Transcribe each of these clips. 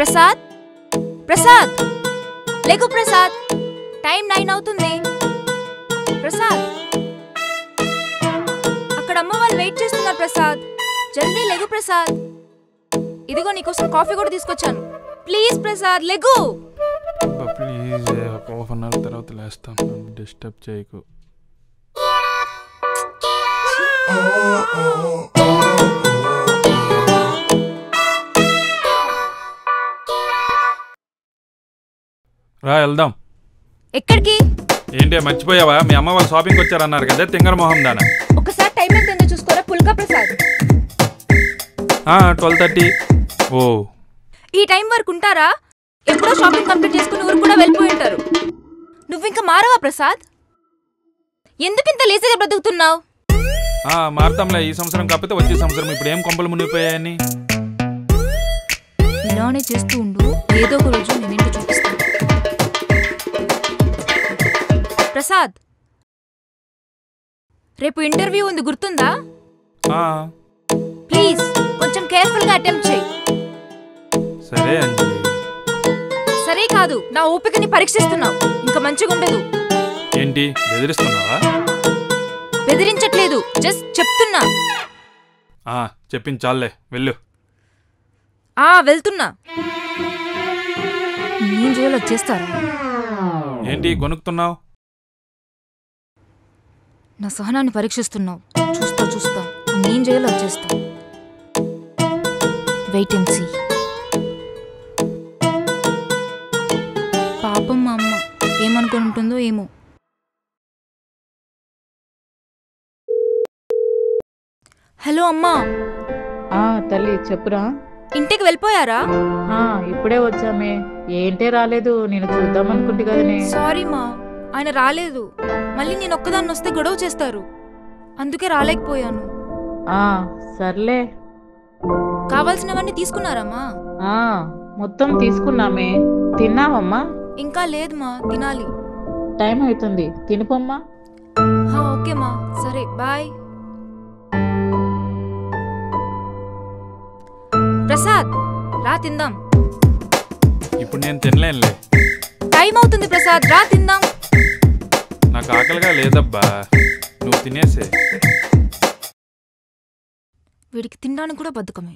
ప్రసాద్ ప్రసాద్ లేకు Prasad, time 9 అవుతుంది. ప్రసాద్, అక్కడ అమ్మ వాళ్ళు వెయిట్ చేస్తున్నారు. ప్రసాద్ జల్దీ లెగు. ప్రసాద్, ఇదిగో నీకోసం కాఫీ కూడా తీసుకొచ్చాను. ప్లీజ్ ప్రసాద్ లెగు. ప్లీజ్ హాఫ్ అన్ అవర్ తర్వాత లేస్తాను, డిస్టర్బ్ చేయకు. రా వెళ్దాం. ఎక్కడికి? ఏంటి మర్చిపోయావా? మీ అమ్మ వాళ్ళు షాపింగ్ వచ్చారన్నారు కదా, తింగర మొహం దానా. ఒకసారి టైం ఎంత చూసుకోరా పుల్కా. ప్రసాద్ 12:30. ఓ, ఈ టైం వరకు ఉంటారా? ఎప్పుడో షాపింగ్ కంప్లీట్ చేసుకుని ఊరు కూడా వెళ్ళిపోయి ఉంటారు. నువ్వు ఇంకా మారవా ప్రసాద్? ఎందుకింత లేజీగా బ్రతుకుతున్నావు? మారుతాంలే, ఈ సంవత్సరం కాకపోతే వచ్చే సంవత్సరం. ఇప్పుడు ఏం కొంపలు మునిగిపోయాయని. ఇలానే చేస్తూ ఉండు, ఏదో ఒక రోజు నేనేంటో చూపిస్తాను. ప్రసాద్, రేపు ఇంటర్వ్యూ ఉంది, గుర్తుందా? ప్లీజ్ కొంచెం కేర్ఫుల్ గా అటెంప్ట్ చేయి. సరే అంజలి. సరే కాదు, నా ఓపికని పరీక్షిస్తున్నావు. ఇంకా మంచిగా ఉండదు. ఏంటి బెదిరిస్తున్నావా? బెదిరించట్లేదు, జస్ట్ చెప్తున్నా. చెప్పించాలే, వెళ్ళు. వెళ్తున్నా. నేను జోలు వచ్చేస్తారా? ఏంటి గొనుకుతున్నావు? నా సహనాన్ని పరీక్షిస్తున్నావు. చూస్తా చూస్తా, నేను జైలు వచ్చేస్తా. Wait and see. పాపం మా అమ్మ ఏమనుకుని ఉంటుందో ఏమో. హలో అమ్మా. తల్లి చెప్పురా. ఇంటికి వెళ్ళిపోయారా? ఇప్పుడే వచ్చామే. ఏంటే రాలేదు? నేను చూద్దాం అనుకుంటే కదనే. సారీ మా, ఆయన రాలేదు. మళ్ళీ నేను ఒక్కదాన్ని వస్తే గొడవ చేస్తారు, అందుకే రాలేకపోయాను. సర్లే. కావాల్సినవన్నీ తీసుకున్నారమ్మా? మొత్తం తీసుకున్నామే. తిన్నావమ్మా? ఇంకా లేదు మా, తినాలి. టైం అవుతుంది, తినిపోమ్మా. ఓకే మా, సరే బాయ్. ప్రసాద్ రా తిందాం. ఇప్పుడు నేను తినలేనులే, టైం అవుతుంది. ప్రసాద్ రా తిందాం. నాకు ఆకలిగా లేదబ్బా, నువ్వు తినేసే. వీడికి తినడానికి కూడా బద్ధకమే.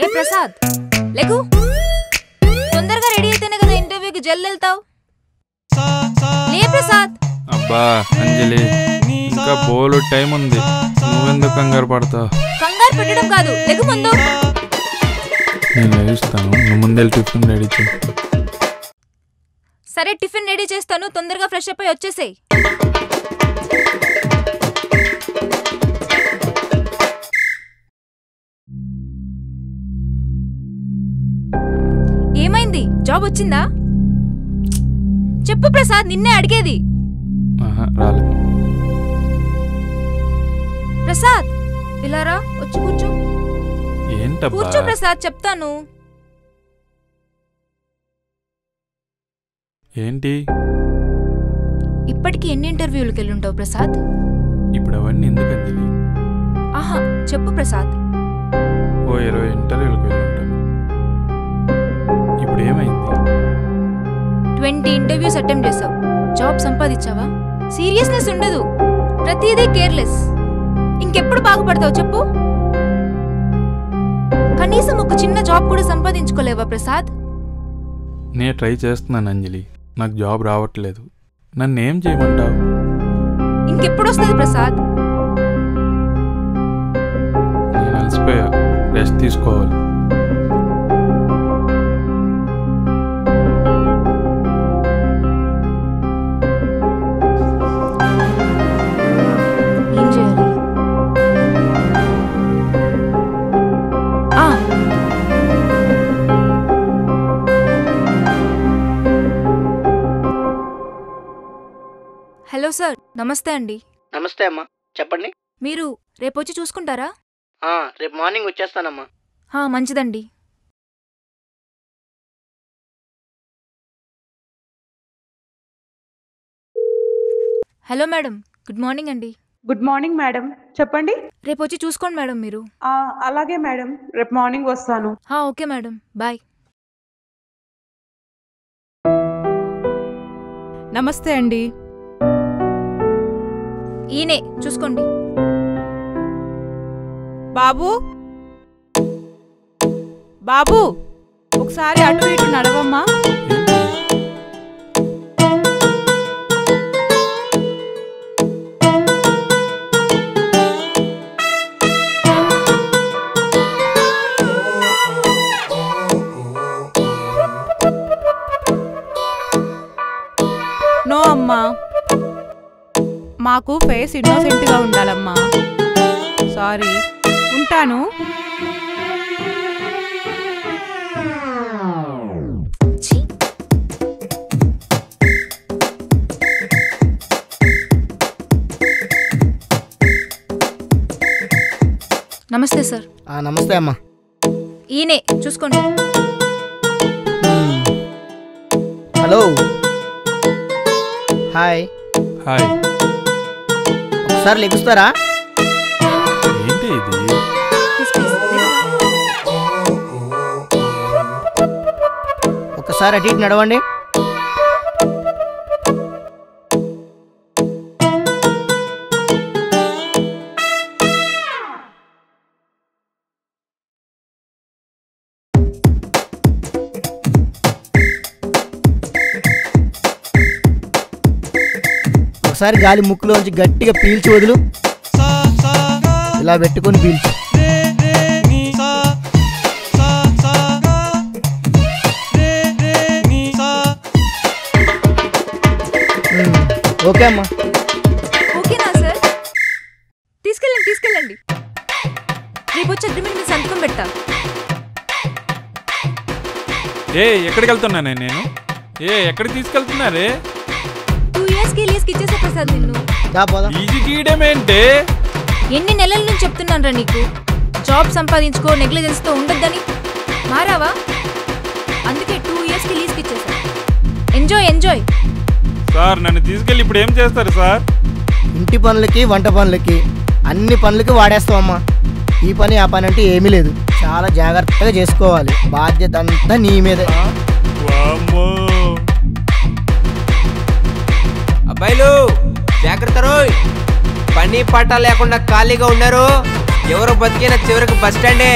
ఏ ప్రసాద్ లేకు, తొందరగా రెడీ అయితేనే కదా ఇంటర్వ్యూకి జల్ది వెళ్తావు. లే ప్రసాద్. అబ్బా అంజలి, ఇంకా బోలు టైం ఉంది, నువ్వెందుకు కంగారు పడతావు? కంగారు పెట్టడం కాదు, లెగు ముందు. నేను లేస్తాను, నువ్వు ముందెళ్ళి టిఫిన్ రెడీ చేయి. సరే టిఫిన్ రెడీ చేస్తాను, తొందరగా ఫ్రెష్ అప్ అయి వచ్చేసేయ్. ఏమైంది? జాబ్ వచ్చిందా? చెప్పు ప్రసాద్, నిన్నే అడిగేది. రాలే. ప్రసాద్ ఇలా రా, వచ్చి కూర్చో. ఏంటబ్బా? కూర్చో ప్రసాద్, చెప్తాను. ఏంటి? ఇప్పటికి ఎన్ని ఇంటర్వ్యూలకు వెళ్ళుంటావు ప్రసాద్? ఇప్పుడు అవన్నీ ఎందుకు అంజలి? చెప్పు ప్రసాద్. 20 ఇంటర్వ్యూలకు వెళ్ళుంటాను. ఇప్పుడు ఏమైంది? 20 ఇంటర్వ్యూస్ అటెంప్ట్ చేసావు, జాబ్ సంపాదించావా? సీరియస్నెస్ ఉండదు, ప్రతిదీ కేర్లెస్. ఇంకెప్పుడు బాగుపడతావు చెప్పు? కనీసం ఒక చిన్న జాబ్ కూడా సంపాదించుకోలేవా ప్రసాద్? నేను ట్రై చేస్తున్నాను అంజలి, నాకు జాబ్ రావట్లేదు. నన్నేం చేయమంటావు? ఇంకెప్పుడు వస్తుంది ప్రసాద్? నేను అలసిపోయా, రెస్ట్ తీసుకోవాలి. ఏం చేయాలి? హలో సార్, నమస్తే అండి. నమస్తే అమ్మా, చెప్పండి. మీరు రేపు వచ్చి చూసుకుంటారా? రేపు మార్నింగ్ వచ్చేస్తానమ్మా. మంచిదండి. హలో మేడం, గుడ్ మార్నింగ్ అండి. గుడ్ మార్నింగ్ మేడం, చెప్పండి. రేపు వచ్చి చూసుకోండి మేడం మీరు. అలాగే మేడం, రేపు మార్నింగ్ వస్తాను. Okay madam, bye. నమస్తే అండి. ఈయనే చూసుకోండి. బాబు బాబు ఒకసారి అటు ఇటు నడవమ్మా. నో అమ్మా, మాకు ఫేస్ ఇన్నోసెంట్గా ఉండాలమ్మా. సారీ, ఉంటాను. నమస్తే సార్. నమస్తే అమ్మా. ఈయనే చూసుకోండి. Hello, hi. హాయ్. ఒకసారి లెగుస్తారా? ఏంటి ఇది? ప్లీజ్, ప్లీజ్, లేవరా. ఒకసారి అటు ఇటు నడవండి. ఒకసారి గాలి ముక్కులోంచి గట్టిగా పీల్చి వదులు. ఇలా పెట్టుకొని పీల్చు. ఓకే అమ్మా. ఓకేనా సార్? తీసుకెళ్ళండి, తీసుకెళ్ళండి. రేపు వచ్చి అగ్రిమెంట్ మీద సంతకం పెట్టా. ఎక్కడికి వెళ్తున్నానే నేను? ఎక్కడికి తీసుకెళ్తున్నారే? 2 years కి లీజ్కి ఇచ్చేసా ప్రసాద్ నిన్ను. ఈజీ గీయడమేంటే? ఎన్ని నెలల నుంచి చెప్తున్నానరా నీకు, జాబ్ సంపాదించుకో, నెగ్లిజెన్స్తో ఉండొద్దని. మారావా? అందుకే 2 years కి లీజ్కి ఇచ్చేసా. Enjoy, enjoy. సార్, నన్ను తీసుకెళ్ళి ఇప్పుడు ఏం చేస్తారు సార్? ఇంటి పనులకి వంట పనులకి అన్ని పనులకి వాడేస్తావమ్మా. ఈ పని ఆ పని అంటే ఏమీ లేదు. చాలా జాగ్రత్తగా చేసుకోవాలి. బాధ్యత అంతా నీ మీదే. అబ్బాయిలు జాగ్రత్త రోయ్, పని పాట లేకుండా ఖాళీగా ఉన్నారు. ఎవరో బతికిన చివరికి బస్ స్టాండే.